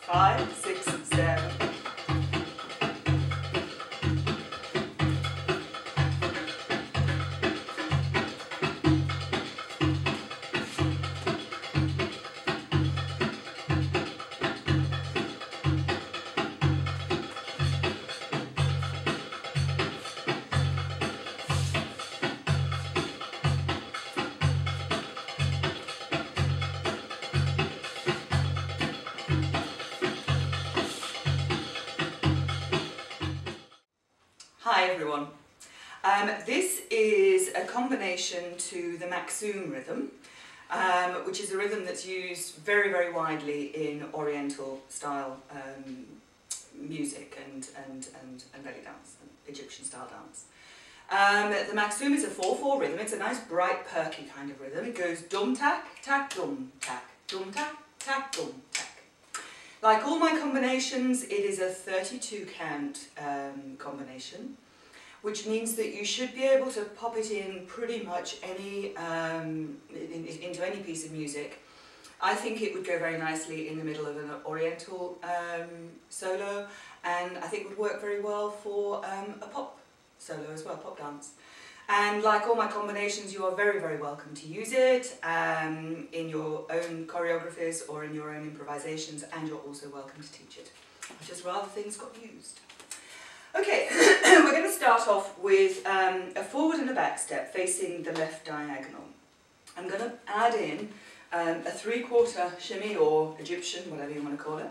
5, 6, 7. Hi everyone. This is a combination to the Maqsoum rhythm, which is a rhythm that's used very, very widely in Oriental style music and belly dance, Egyptian style dance. The Maqsoum is a 4/4 rhythm. It's a nice, bright, perky kind of rhythm. It goes dum tack, tack, dum tack, dum tack, tack, dum tack. Like all my combinations, it is a 32 count combination, which means that you should be able to pop it in pretty much any into any piece of music. I think it would go very nicely in the middle of an Oriental solo, and I think it would work very well for a pop solo as well, pop dance. And like all my combinations, you are very, very welcome to use it in your own choreographies or in your own improvisations, and you're also welcome to teach it. I'd just rather things got used. Okay, we're going to start off with a forward and a back step facing the left diagonal. I'm going to add in a 3/4 shimmy or Egyptian, whatever you want to call it.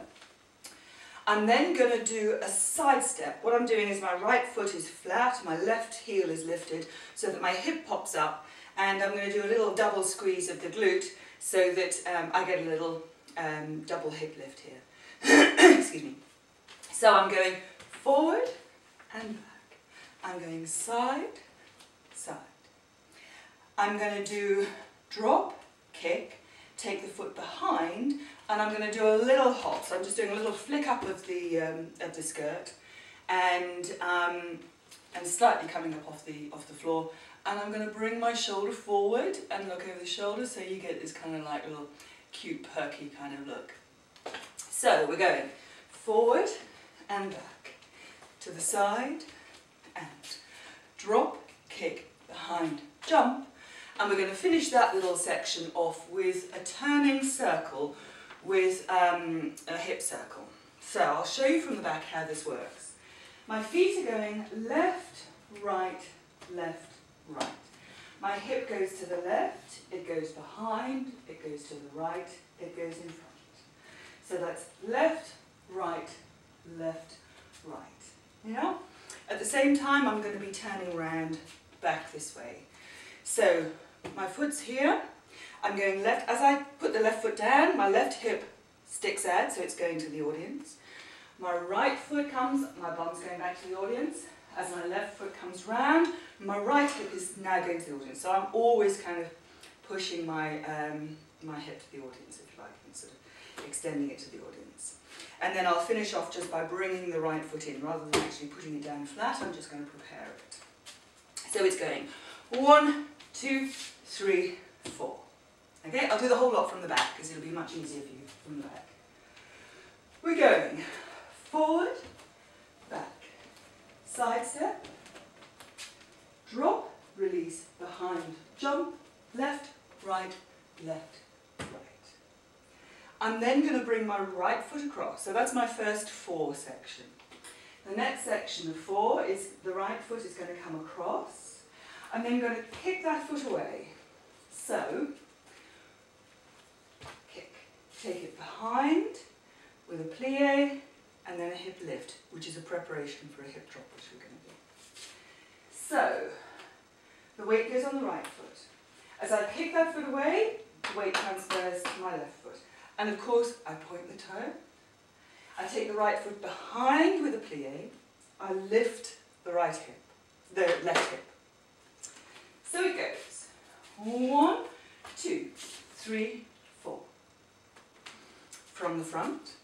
I'm then going to do a side step. What I'm doing is my right foot is flat, my left heel is lifted so that my hip pops up, and I'm going to do a little double squeeze of the glute so that I get a little double hip lift here. Excuse me. So I'm going forward and back. I'm going side, side. I'm going to do drop, kick, take the foot behind, and I'm going to do a little hop. So I'm just doing a little flick up of the skirt, and slightly coming up off the floor. And I'm going to bring my shoulder forward and look over the shoulder, so you get this kind of like little cute, perky kind of look. So we're going forward and back, to the side, and drop, kick, behind, jump. And we're going to finish that little section off with a turning circle with a hip circle. So I'll show you from the back how this works. My feet are going left, right, left, right. My hip goes to the left, it goes behind, it goes to the right, it goes in front. So that's left, right, left, right. Yeah? At the same time, I'm going to be turning around back this way. So my foot's here, I'm going left. As I put the left foot down, my left hip sticks out, so it's going to the audience. My right foot comes, my bum's going back to the audience. As my left foot comes round, my right hip is now going to the audience. So I'm always kind of pushing my hip to the audience, if you like, and sort of extending it to the audience. And then I'll finish off just by bringing the right foot in, rather than actually putting it down flat. I'm just going to prepare it. So it's going 1, 2, 3, 4. Okay, I'll do the whole lot from the back because it'll be much easier for you from the back. We're going forward, back, side step, drop, release, behind, jump, left, right, left, right. I'm then going to bring my right foot across. So that's my first 4 section. The next section of 4 is the right foot is going to come across. I'm then going to kick that foot away. So, kick. Take it behind with a plie and then a hip lift, which is a preparation for a hip drop, which we're going to do. So, the weight goes on the right foot. As I kick that foot away, the weight transfers to my left foot. And of course, I point the toe. I take the right foot behind with a plie. I lift the right hip, the left hip. So it goes 1, 2, 3, 4. From the front.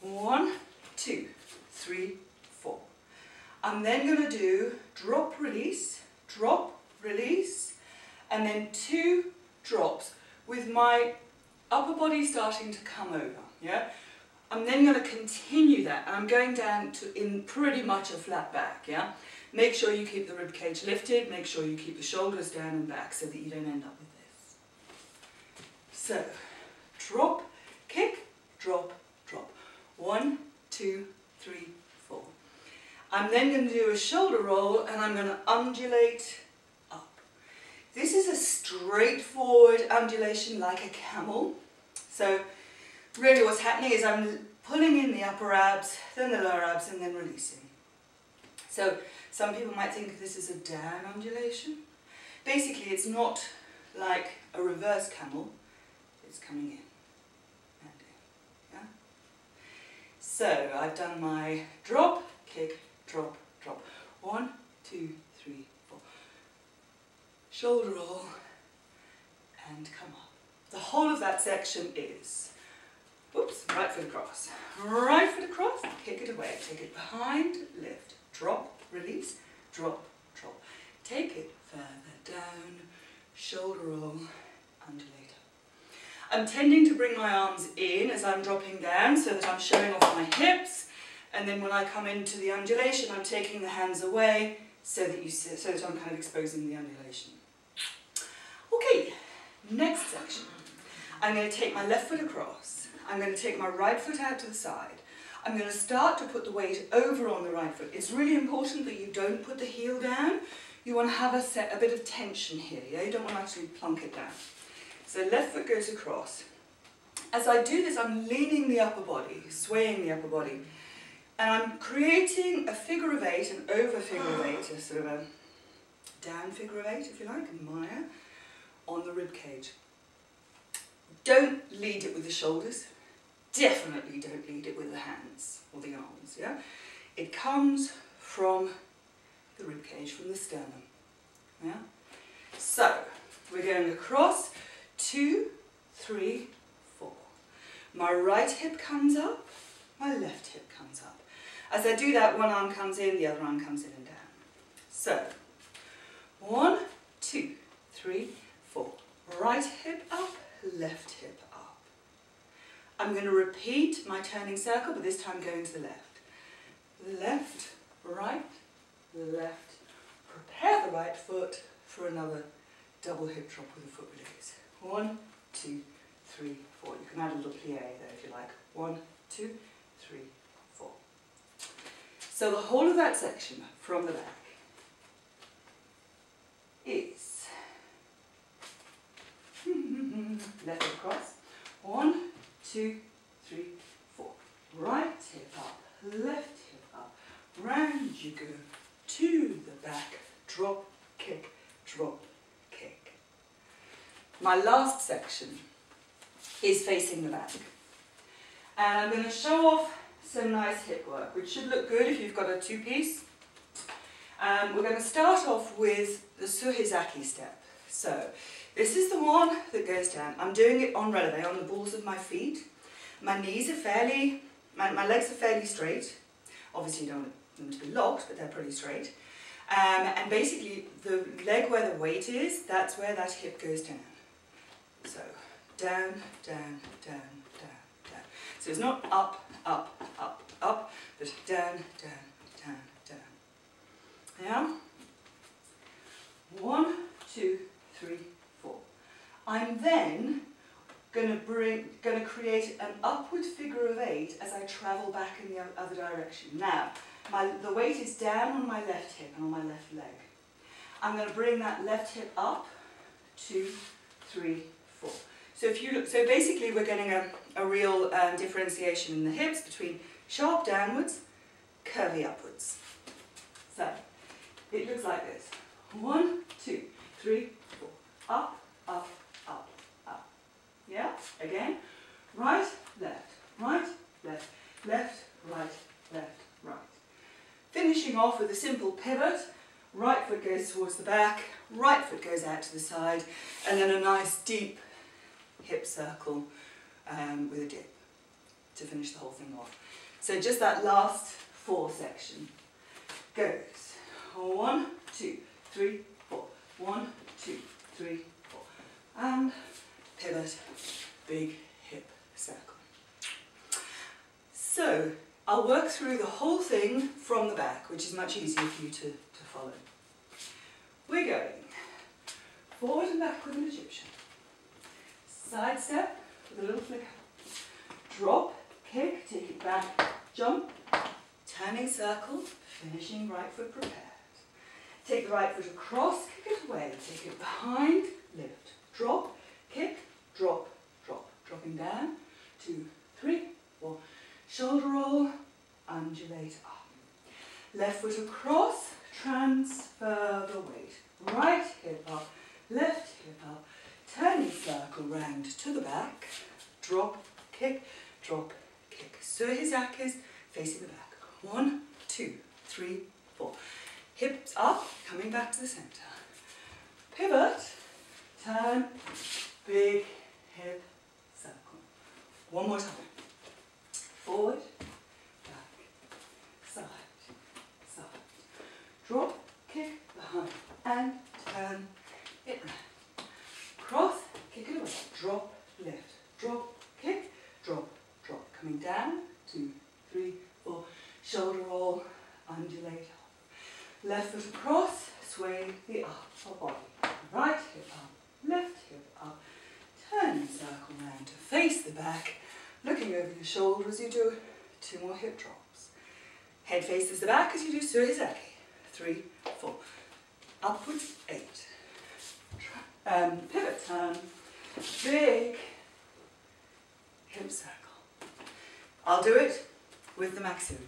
1, 2, 3, 4. I'm then going to do drop, release, and then 2 drops with my upper body starting to come over. Yeah, I'm then going to continue that, and I'm going down to in pretty much a flat back, yeah? Make sure you keep the rib cage lifted, make sure you keep the shoulders down and back so that you don't end up with this. So, drop, kick, drop, drop. 1, 2, 3, 4. I'm then going to do a shoulder roll, and I'm going to undulate up. This is a straightforward undulation like a camel. So, really what's happening is I'm pulling in the upper abs, then the lower abs, and then releasing. So some people might think this is a down undulation. Basically it's not like a reverse camel, it's coming in and in. Yeah? So I've done my drop, kick, drop, drop. 1, 2, 3, 4. Shoulder roll and come up. The whole of that section is, oops, right foot across. Right foot across, kick it away, take it behind, lift, drop, release, drop, drop. Take it further down, shoulder roll, undulate up. I'm tending to bring my arms in as I'm dropping down so that I'm showing off my hips, and then when I come into the undulation I'm taking the hands away so that I'm kind of exposing the undulation. Okay, next section. I'm going to take my left foot across. I'm going to take my right foot out to the side. I'm going to start to put the weight over on the right foot. It's really important that you don't put the heel down. You want to have a bit of tension here, yeah? You don't want to actually plunk it down. So left foot goes across. As I do this, I'm leaning the upper body, swaying the upper body, and I'm creating a figure of 8, an over figure of 8, a sort of a down figure of 8, if you like, a Maya, on the rib cage. Don't lead it with the shoulders. Definitely don't lead it with the hands or the arms, yeah? It comes from the rib cage, from the sternum, yeah? So, we're going across, 2, 3, 4. My right hip comes up, my left hip comes up. As I do that, one arm comes in, the other arm comes in and down. So, 1, 2, 3, 4. Right hip up, left hip up. I'm going to repeat my turning circle, but this time going to the left. Left, right, left. Prepare the right foot for another double hip drop with a foot release. 1, 2, 3, 4. You can add a little plie there if you like. 1, 2, 3, 4. So the whole of that section from the back is left hip across. 1, 2, 3, 4. Right hip up, left hip up. Round you go to the back. Drop, kick, drop, kick. My last section is facing the back. And I'm going to show off some nice hip work, which should look good if you've got a two-piece. We're going to start off with the Suhizaki step. So, this is the one that goes down. I'm doing it en releve, on the balls of my feet. My knees are fairly, my legs are fairly straight. Obviously you don't want them to be locked, but they're pretty straight. And basically the leg where the weight is, that's where that hip goes down. So, down, down, down, down, down. So it's not up, up, up, up, but down, down, down, down. Yeah? 1, 2, 3, 4. I'm then going to create an upward figure of 8 as I travel back in the other direction. Now, the weight is down on my left hip and on my left leg. I'm going to bring that left hip up, 2, 3, 4. So if you look, so basically we're getting a real differentiation in the hips between sharp downwards, curvy upwards. So it looks like this. 1, 2, 3, 4. Up, up, up, up. Yeah? Again. Right, left, right, left, left, right, left, right. Finishing off with a simple pivot. Right foot goes towards the back, right foot goes out to the side, and then a nice deep hip circle with a dip to finish the whole thing off. So just that last 4 section goes 1, 2, 3, 4. 1, 2, 3, 4. And pivot, big hip circle. So I'll work through the whole thing from the back, which is much easier for you to follow. We're going forward and back with an Egyptian. Side step with a little flicker. Drop, kick, take it back, jump, turning circle, finishing right foot prepared. Take the right foot across, kick it away, take it behind, lift, drop, kick, drop, drop, dropping down, 2, 3, 4, shoulder roll, undulate up. Left foot across, transfer the weight, right hip up, left hip up, turning circle round to the back, drop, kick, Suhizakas facing the back. 1, 2, 3, 4. Hips up, coming back to the centre. Pivot, turn, big hip circle. One more time. Forward, back, side, side. Drop, kick, behind, and turn it round. Cross, kick it away. Drop, lift, drop, kick, drop, drop. Coming down, 2, 3, 4. Shoulder roll, undulate up. Left foot across, sway the upper body. Right hip up, left hip up. Turning circle round to face the back. Looking over your shoulder as you do 2 more hip drops. Head faces the back as you do Suhizaki. 3, 4. Upwards, 8. Pivot turn. Big hip circle. I'll do it with the Maqsoum.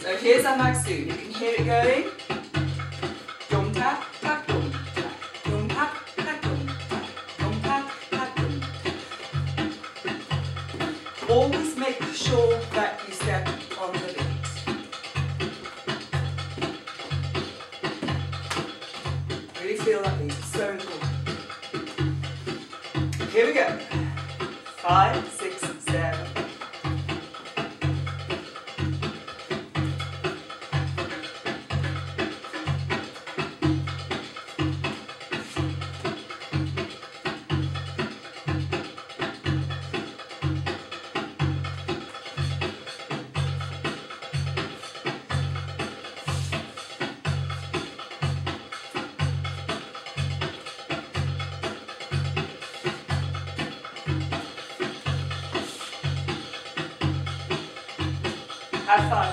So here's our Maqsoum. You can hear it going. Dum tap, tap, dum tap. Dum tap, tap, dum tap. Dum tap, tap, dum tap. Always make sure that you step on the beat. Really feel that beat. It's so important. Here we go. 5, 6, 7. Have fun.